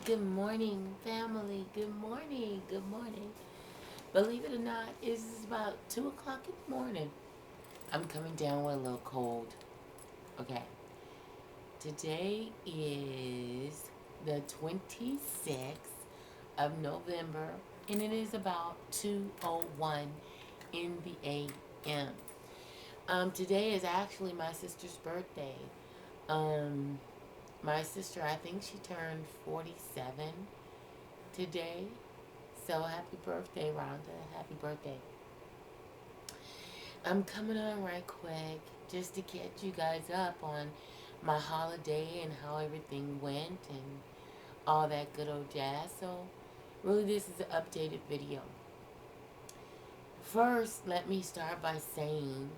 Good morning, family. Good morning. Good morning. Believe it or not, it's about 2 o'clock in the morning. I'm coming down with a little cold. Okay. Today is the 26th of November, and it is about 2:01 in the a.m. Today is actually my sister's birthday. Um, my sister, I think she turned 47 today. So happy birthday, Rhonda. Happy birthday. I'm coming on right quick just to catch you guys up on my holiday and how everything went and all that good old jazz. So, really, this is an updated video. First, let me start by saying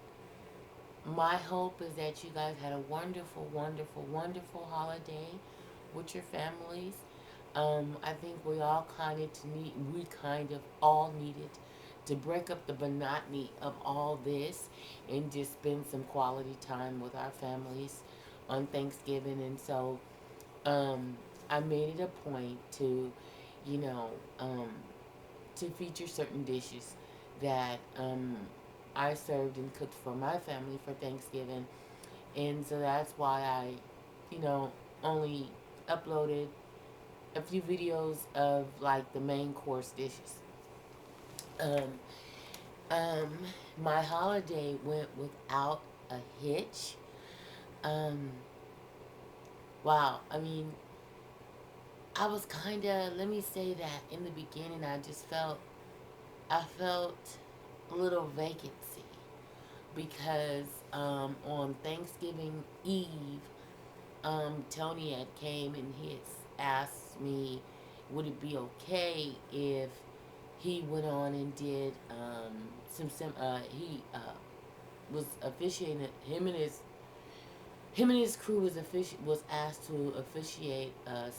my hope is that you guys had a wonderful, wonderful, wonderful holiday with your families. I think we kind of all needed to break up the monotony of all this and just spend some quality time with our families on Thanksgiving. And so, I made it a point to, you know, um, to feature certain dishes that I served and cooked for my family for Thanksgiving. And so that's why I, you know, only uploaded a few videos of like the main course dishes. Um, um, my holiday went without a hitch. Um, wow. I mean, I was kind of, let me say that in the beginning, I felt a little vacancy because on Thanksgiving Eve, Tony had came and he had asked me, would it be okay if he went on and did he was officiating him and his crew was asked to officiate a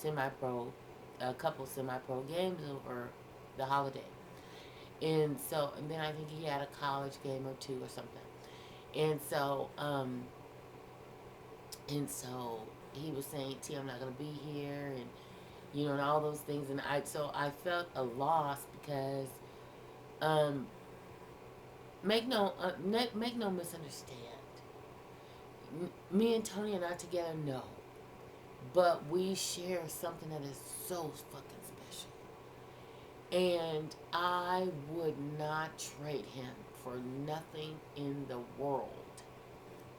couple semi pro games over the holiday. And then I think he had a college game or two or something. And so and so he was saying, T, I'm not gonna be here, and all those things. And I felt a loss because um make no misunderstand. Me and Tony are not together, no, but we share something that is so fucking special, and I would not trade him for nothing in the world.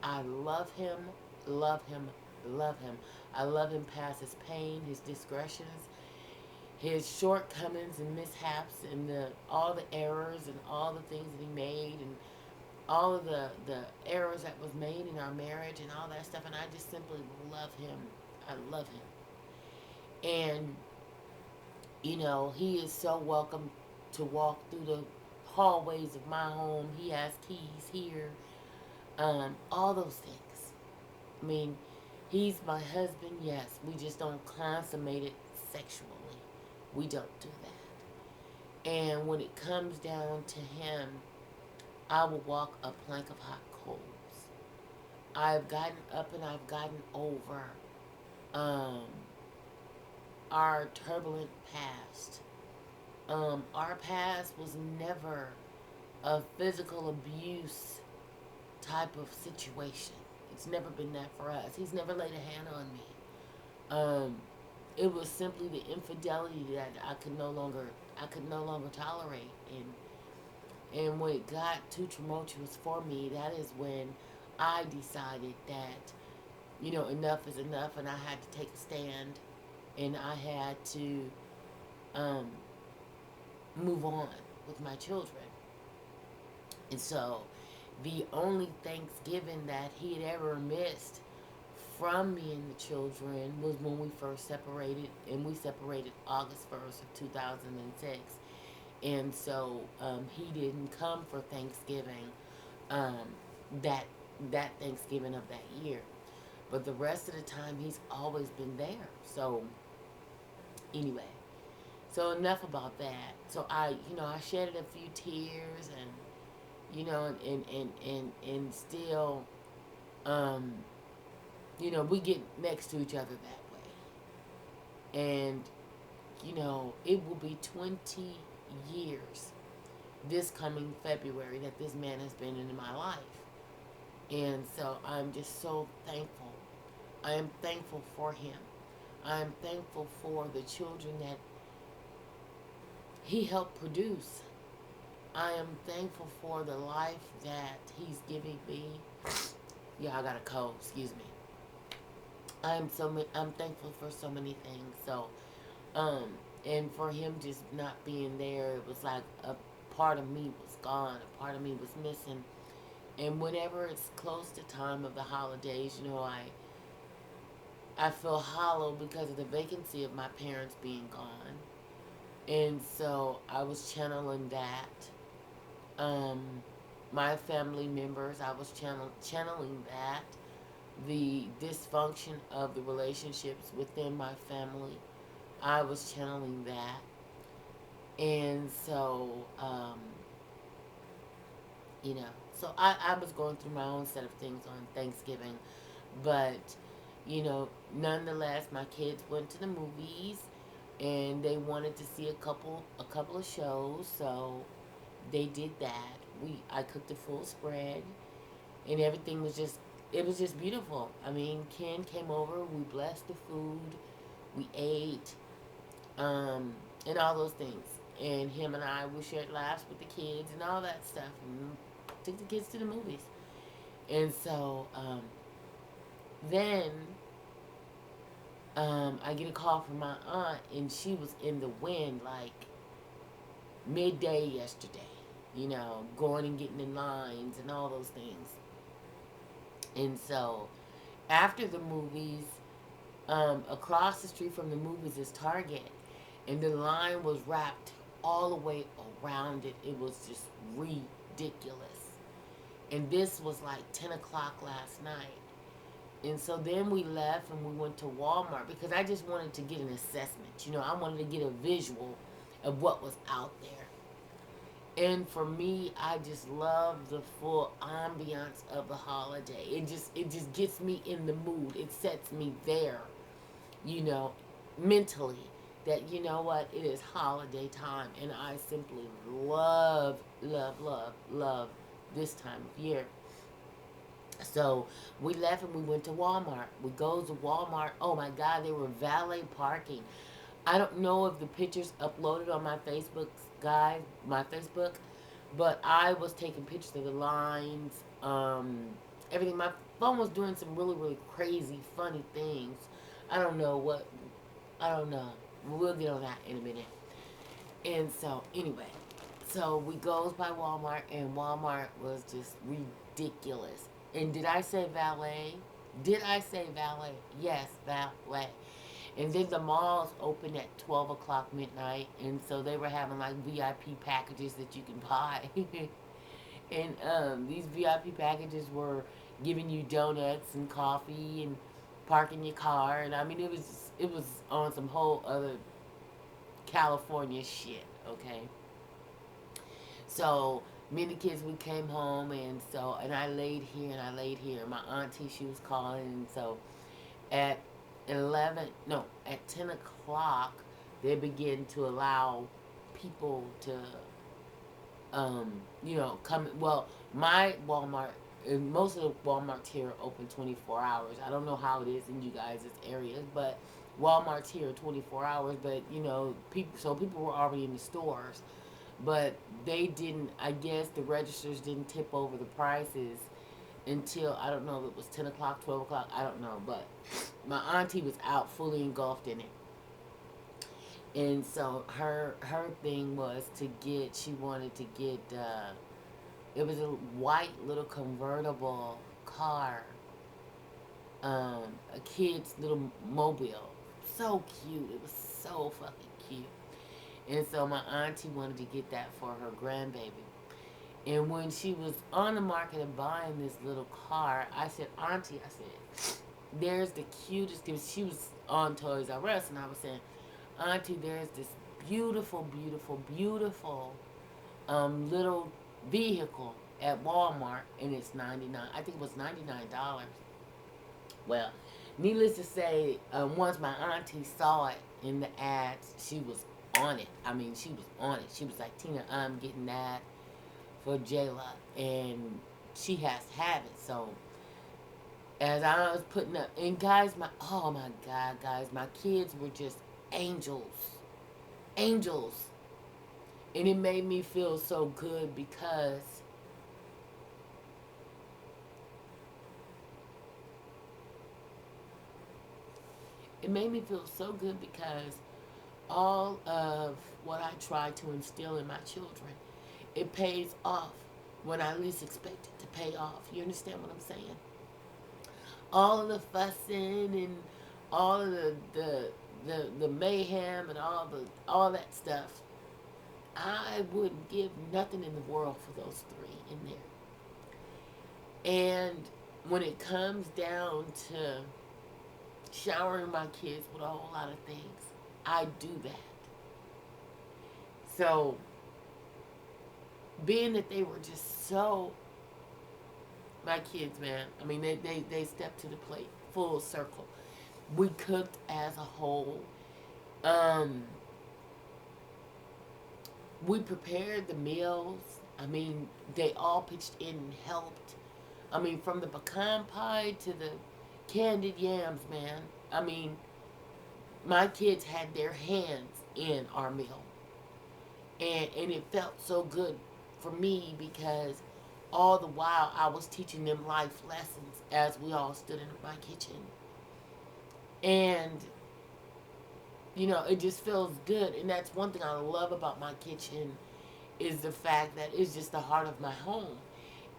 I love him, love him, love him. I love him past his pain, his discretions, his shortcomings and mishaps, and all the errors and all the things that he made, and all of the errors that was made in our marriage and all that stuff. And I just simply love him. I love him. And he is so welcome to walk through the hallways of my home. He has keys here. All those things. I mean, he's my husband, yes. We just don't consummate it sexually. We don't do that. And when it comes down to him, I will walk a plank of hot coals. I've gotten up and I've gotten over um, our turbulent past. Our past was never a physical abuse type of situation. It's never been that for us. He's never laid a hand on me. Um, it was simply the infidelity that I could no longer tolerate, and when it got too tumultuous for me, that is when I decided that enough is enough, and I had to take a stand, and I had to um, move on with my children. And so the only Thanksgiving that he had ever missed from me and the children was when we first separated, and we separated August 1st of 2006. And so he didn't come for Thanksgiving um, that that Thanksgiving of that year. But the rest of the time, he's always been there. So anyway, so enough about that. So I shedded a few tears, and still, um, we get next to each other that way. And it will be 20 years this coming February that this man has been in my life. And so I'm just so thankful. I am thankful for him. I am thankful for the children that he helped produce. I am thankful for the life that he's giving me. Yeah, I got a cold. Excuse me. I'm thankful for so many things. So, um, and for him just not being there, it was like a part of me was gone. A part of me was missing. And whenever it's close to time of the holidays, I feel hollow because of the vacancy of my parents being gone. And so I was channeling that. My family members, I was channeling that. The dysfunction of the relationships within my family, I was channeling that. And so, you know, so I was going through my own set of things on Thanksgiving. But, nonetheless, my kids went to the movies and they wanted to see a couple of shows, so they did that. I cooked a full spread, and everything was just it was just beautiful. I mean, Ken came over, we blessed the food, we ate, um, and all those things. And him and I, we shared laughs with the kids and all that stuff, and took the kids to the movies. And so then I get a call from my aunt, and she was in the wind like midday yesterday, going and getting in lines and all those things. And so after the movies, across the street from the movies is Target, and the line was wrapped all the way around it. It was just ridiculous. And this was like 10 o'clock last night. And so then we left and we went to Walmart because I just wanted to get an assessment. I wanted to get a visual of what was out there. And for me, I just love the full ambiance of the holiday. It just gets me in the mood. It sets me there, you know, mentally. That you know what, it is holiday time, and I simply love, love, love, love this time of year. So we left and we went to Walmart. We go to Walmart. Oh my God, they were valet parking. I don't know if the pictures uploaded on my Facebook, but I was taking pictures of the lines, everything. My phone was doing some really, really crazy, funny things. I don't know what, I don't know. We'll get on that in a minute. And so, anyway, so we goes by Walmart, and Walmart was just ridiculous. And did I say valet? Did I say valet? Yes, valet. And then the malls open at 12 o'clock midnight, and so they were having like VIP packages that you can buy. And these VIP packages were giving you donuts and coffee and parking your car, and I mean it was on some whole other California shit. Okay, so me and the kids, we came home, and I laid here and I laid here. My auntie, she was calling, and so at 11, no, at 10 o'clock, they begin to allow people to, come. Well, my Walmart, and most of the Walmarts here are open 24 hours. I don't know how it is in you guys' areas, but Walmart's here 24 hours. But people were already in the stores, but they didn't. I guess the registers didn't tip over the prices until, I don't know if it was 10 o'clock, 12 o'clock, I don't know, but my auntie was out fully engulfed in it. And so her thing was she wanted to get, it was a white little convertible car, a kid's little mobile. So cute. It was so fucking cute. And so my auntie wanted to get that for her grandbaby. And when she was on the market of buying this little car, I said, Auntie, I said, there's the cutest, because she was on Toys R Us, and I was saying, Auntie, there's this beautiful, beautiful, beautiful little vehicle at Walmart, and it's 99. I think it was $99. Well, Needless to say, once my auntie saw it in the ads, she was on it. I mean, she was on it. She was like, Tina, I'm getting that for Jayla. And she has to have it. So, as I was putting up, and guys, oh my God, guys, my kids were just angels. Angels. And it made me feel so good because it made me feel so good because all of what I try to instill in my children, it pays off when I least expect it to pay off. You understand what I'm saying? All of the fussing and all of the mayhem and all that stuff, I wouldn't give nothing in the world for those three in there. And when it comes down to showering my kids with a whole lot of things, I do that. So, being that they were just so, my kids, man, I mean, they stepped to the plate full circle. We cooked as a whole. Um, we prepared the meals. I mean, they all pitched in and helped. I mean, from the pecan pie to the candied yams, man. I mean, my kids had their hands in our meal. And it felt so good for me because all the while I was teaching them life lessons as we all stood in my kitchen. And, it just feels good. And that's one thing I love about my kitchen is the fact that it's just the heart of my home.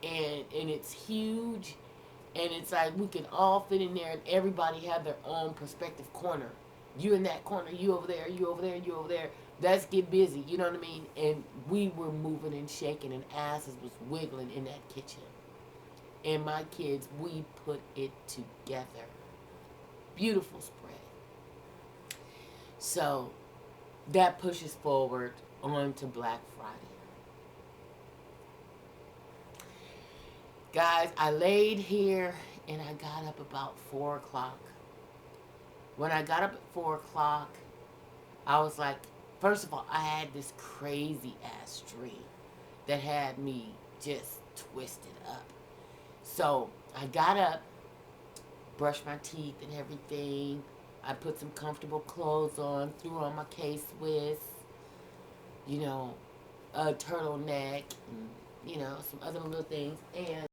And it's huge. And it's like we can all fit in there and everybody have their own perspective corner. You in that corner, you over there, you over there, you over there. Let's get busy, you know what I mean? And we were moving and shaking and asses was wiggling in that kitchen. And my kids, we put it together. Beautiful spread. So that pushes forward on to Black Friday. Guys, I laid here and I got up about 4 o'clock. When I got up at 4 o'clock, I was like, first of all, I had this crazy ass dream that had me just twisted up. So I got up, brushed my teeth and everything. I put some comfortable clothes on, threw on my K-Swiss, a turtleneck, and, some other little things. And